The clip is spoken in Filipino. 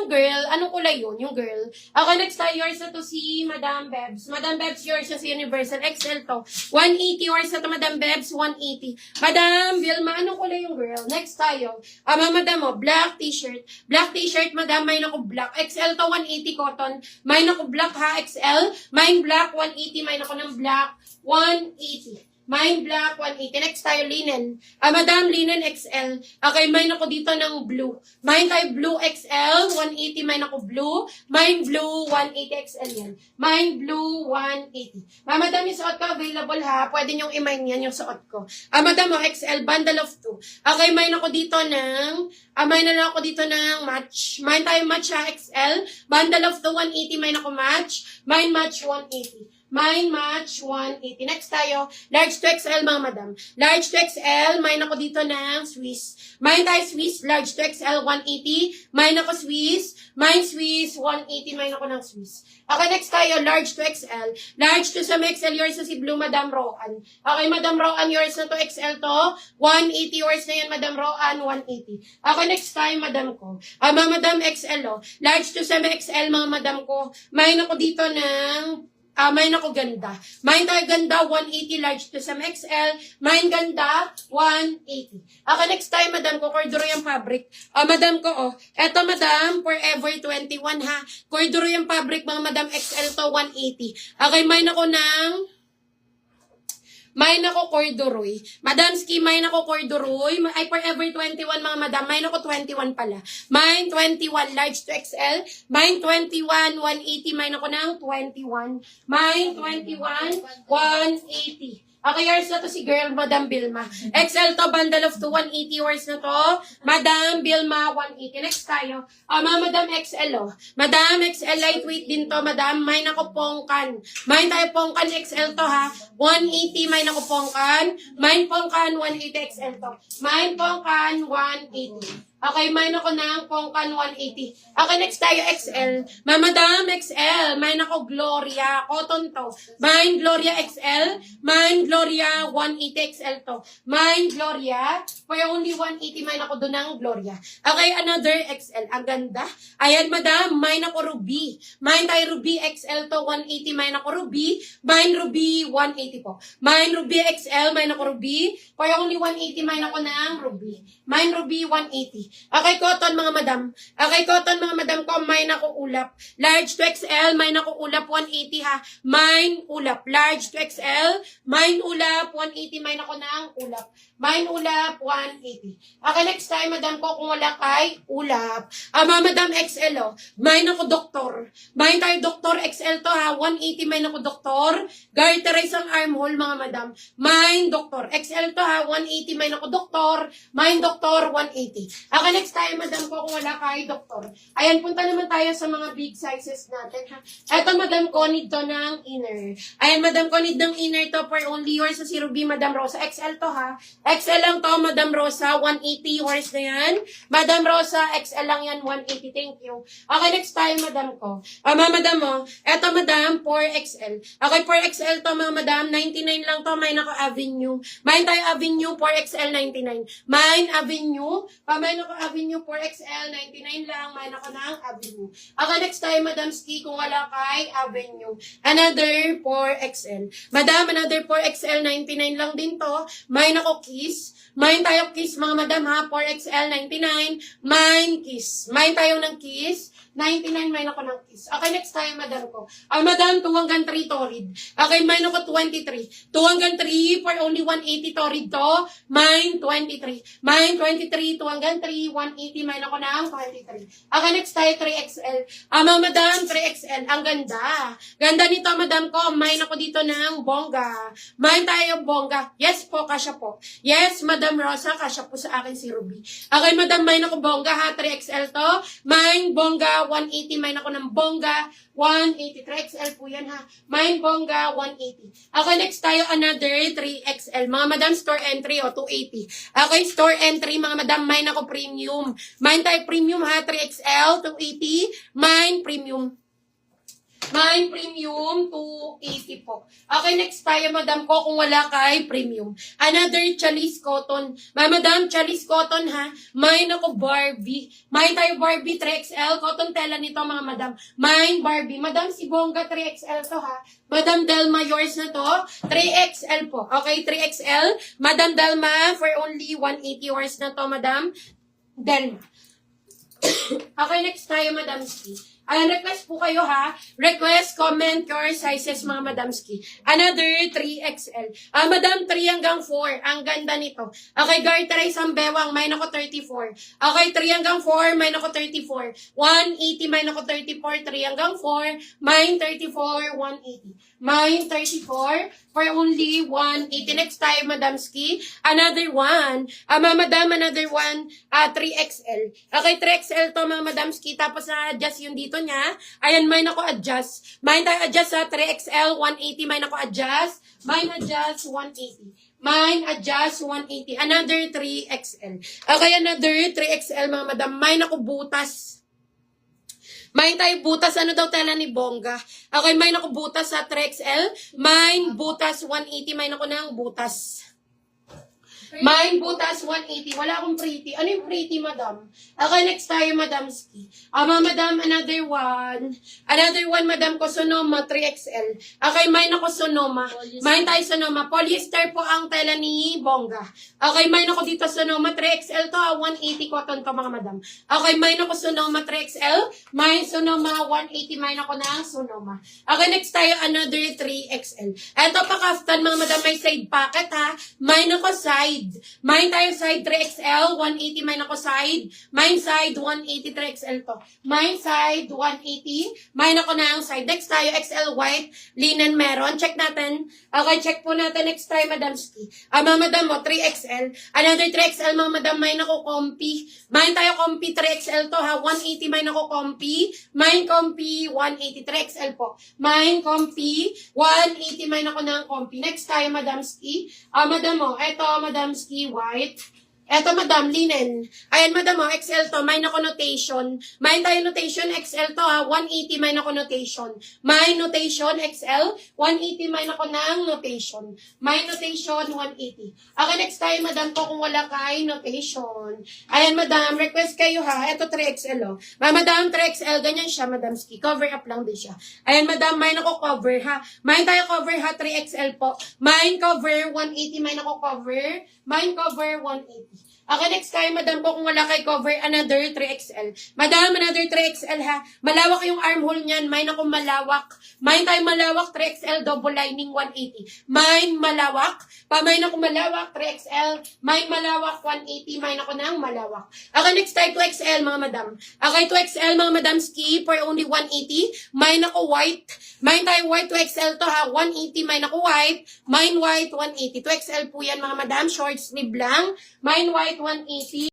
girl, anong kulay yun? Yung girl. Okay, next tayo, yours na to si Madam Bebs. Madam Bebs, yours na si Universal XL to. 180, yours na to Madam Bebs, 180. Madam Vilma, anong kulay yung girl? Next tayo. Madam mo, black t-shirt. Black t-shirt, Madam, may ako black. XL to, 180 cotton. May ako black ha, XL. May black, 180. May ako ng black, 180. Mine black, 180. Next tayo, linen. Madam, linen XL. Okay, mine ako dito ng blue. Mine tayo blue XL, 180. Mine ako blue. Mine blue, 180 XL yan. Mine blue, 180. Madam, yung suot ko available ha. Pwede niyong i-mine yan yung suot ko. Madam, XL, bundle of 2. Okay, mine ako dito ng, mine na lang ako dito ng match. Mine tayo match ha, XL. Bundle of 2, 180. Mine ako match. Mine match, 180. Mine match 180. Next tayo, large to XL mga madam. Large to XL, mine ako dito ng Swiss. Mine tayo Swiss, large to XL 180. Mine ako Swiss. Mine Swiss 180. Mine ako ng Swiss. Okay, next tayo, large to XL. Large to some XL, yours na si Blue, Madam Roan. Okay, Madam Roan, yours na to XL to. 180, yours na yan, Madam Roan, 180. Okay, next time, Madam ko. Madam XL, oh. Large to some XL, mga madam ko. Mine ako dito ng mine ako ganda. Mine tayo ganda, 180 large to some XL. Mine ganda, 180. Okay, next time, madam ko, corduroy fabric. Madam ko, oh. Eto, madam, Forever 21, ha. Corduroy fabric, mga madam, XL to, 180. Okay, mine ako ng mine ako corduroy. Madam Ski, mine ako corduroy. Ay, Forever 21, mga madam. Mine ako 21 pala. Mine 21, large to XL. Mine 21, 180. Mine ako ng 21. Mine 21, 180. Okay, yours na to si girl, Madam Vilma. XL to, bundle of 2, 180 yours na to. Madam Vilma, 180. Next tayo. Madam XL, oh. Madam XL, lightweight din to, madam. Mine ako pongkan. Mine tayo pongkan XL to, ha. 180, mine ako pongkan. Mine pongkan, 180 XL to. Mine pongkan, 180. Okay, mine ako ng pongkan 180. Okay, next tayo, XL. Madam XL, mine ako Gloria. Cotton to. Mine Gloria XL. Mine Gloria 180 XL to. Mine Gloria. For only 180, mine ako doon ng Gloria. Okay, another XL. Ang ganda. Ayan, madam. Mine ako Ruby. Mine tayo Ruby XL to. 180, mine ako Ruby. Mine Ruby 180 po. Mine Ruby XL. Mine ako Ruby. For only 180, mine ako ng Ruby. Mine Ruby 180. Okay, cotton mga madam. Okay, cotton mga madam ko, mine ako ulap. Large to XL, mine ako ulap, 180 ha. Mine ulap. Large to XL, mine ulap, 180, mine ako ng ulap. Mine ulap, 180. Okay, next time madam ko, kung wala kay ulap. Madam XL, oh. Mine ako doktor. Mine tayo doktor XL to ha. 180, mine ako doktor. Garterize ang armhole mga madam. Mine doktor. XL to ha. 180, mine ako doktor. Mine doktor, 180. Okay, next time, madam ko, kung wala kay doktor. Ayan, punta naman tayo sa mga big sizes natin, ha. Eto, madam ko, need to ng inner. Ayan, madam ko, need ng inner to for only yours sa si Ruby, Madam Rosa. XL to, ha. XL lang to, Madam Rosa. 180 yours na yan. Madam Rosa, XL lang yan, 180. Thank you. Okay, next time, madam ko. Madam mo, eto, madam, 4XL. Okay, 4XL to, mga madam. 99 lang to. Mine ako Avenue. Mine tayo Avenue, 4XL, 99. Mine Avenue. Mine ako Avenue 4XL, 99 lang. Mine ako ng Avenue. Okay, next time, Madam Ski, kung wala kay Avenue. Another 4XL. Madam, another 4XL, 99 lang din to. Mine ako Kiss. Mine tayo Kiss, mga madam ha. 4XL, 99. Mine Kiss. Mine tayo ng Kiss. 99, mine ako ng Kiss. Okay, next time, madam ko. Madam, 2 hanggang 3 Torrid. Okay, mine ako 23. 2 hanggang 3 for only 180 Torrid to. Mine 23. Mine 23, 2 hanggang 3, 180, mine ako ng 23. Okay, next tayo, 3XL. Madam, 3XL. Ang ganda. Ganda nito, madam ko. Mine ako dito ng bongga. Mine tayo bongga. Yes po, kasya po. Yes, Madam Rosa, kasya po sa akin si Ruby. Okay, madam, mine ako bongga ha. 3XL to. Mine bongga, 180. Mine ako ng bongga, 180. 3XL po yan ha. Mine bongga, 180. Okay, next tayo, another 3XL. Mga madam, store entry o 280. Okay, store entry, mga madam, mine ako premium. Mine tayo premium ha, 3XL, 280. Mine premium. Mine premium, 280 po. Okay, next tayo, madam ko, kung wala kay premium. Another Chalis cotton. Madam, Chalis cotton ha. Mine ako Barbie. Mine tayo Barbie 3XL. Cotton tela nito, mga madam. Mine Barbie. Madam, si Bongga 3XL to ha. Madam Delma, yours na to. 3XL po. Okay, 3XL. Madam Delma, for only 180 yours na to, madam Delma. Okay, next tayo, Madam Ski. Request po kayo ha. Request, comment your sizes, mga Madamski. Another 3XL. Madam, 3 hanggang 4. Ang ganda nito. Okay, Garteray Sambewang, mine ako 34. Okay, 3 hanggang 4, mine ako 34. 180, mine ako 34. 3 hanggang 4, mine 34, 180. Mine 34 for only 180. Next tayo, Madamski. Another one. Madam, another one, 3XL. Okay, 3XL to, mga Madamski. Tapos na-adjust yung dito niya. Ayan, mine ako adjust. Mine tayo adjust sa 3XL, 180. Mine ako adjust. Mine adjust, 180. Mine adjust, 180. Another 3XL. Okay, another 3XL, mga madam. Mine ako butas. Mine tayo butas. Ano daw tela ni Bongga? Okay, mine ako butas sa 3XL. Mine butas, 180. Mine ako ng butas. Mine butas 180. Wala akong pretty. Ano yung pretty, madam? Okay, next tayo, Madam Ski. Madam, another one. Another one, Madam ko, Sonoma 3XL. Okay, mine ako Sonoma. Mine tayo Sonoma. Polyester po ang tela ni Bongga. Okay, mine ako dito Sonoma 3XL to. 180 cotton to, mga madam. Okay, mine ako Sonoma 3XL. Mine Sonoma 180. Mine ako ng Sonoma. Okay, next tayo, another 3XL. Eto pa kaftan, mga madam, may side pocket ha. Mine ako side. Mine tayo side 3XL, 180. Mine ako side. Mine side 180, 3XL to. Mine side 180. Mine ako na ang side. Next tayo XL white, linen meron. Check natin. Okay, check po natin next tayo, Madam Ski. Mga madam mo, 3XL. Another 3XL, mga madam. Mine ako comfy. Mine tayo comfy 3XL to ha. 180. Mine ako comfy. Mine comfy 180, 3XL po. Mine comfy 180. Mine ako na ang comfy. Next tayo, Madam Ski. Madam mo, eto, Madam Ski white. Eto, madam, linen. Ayan, madam, XL to. Mine ako notation. Mine tayo notation, XL to ha. 180, mine ako notation. Mine notation, XL. 180, mine ako ng notation. Mine notation, 180. Okay, next tayo, madam ko, kung wala kay notation. Ayan, madam, request kayo ha. Eto, 3XL oh. Madam, 3XL, ganyan siya, Madam Ski. Cover up lang din siya. Ayan, madam, mine ako cover ha. Mine tayo cover ha, 3XL po. Mine cover, 180, mine ako cover. Mine cover, 180. Okay, next tayo, madam ko, kung wala kay cover, another 3XL. Madam, another 3XL ha. Malawak yung armhole niyan. Mine ako malawak. Mine tayo malawak, 3XL, double lining, 180. Mine malawak. Mine ako malawak, 3XL. Mine malawak, 180. Mine ako ng malawak. Okay, next tayo, 2XL, mga madam. Okay, 2XL, mga madam, ski for only 180. Mine ako white. Mine tayo white, 2XL to ha. 180, mine ako white. Mine white, 180. 2XL po yan, mga madam. Short sleeve lang. Mine white, 180.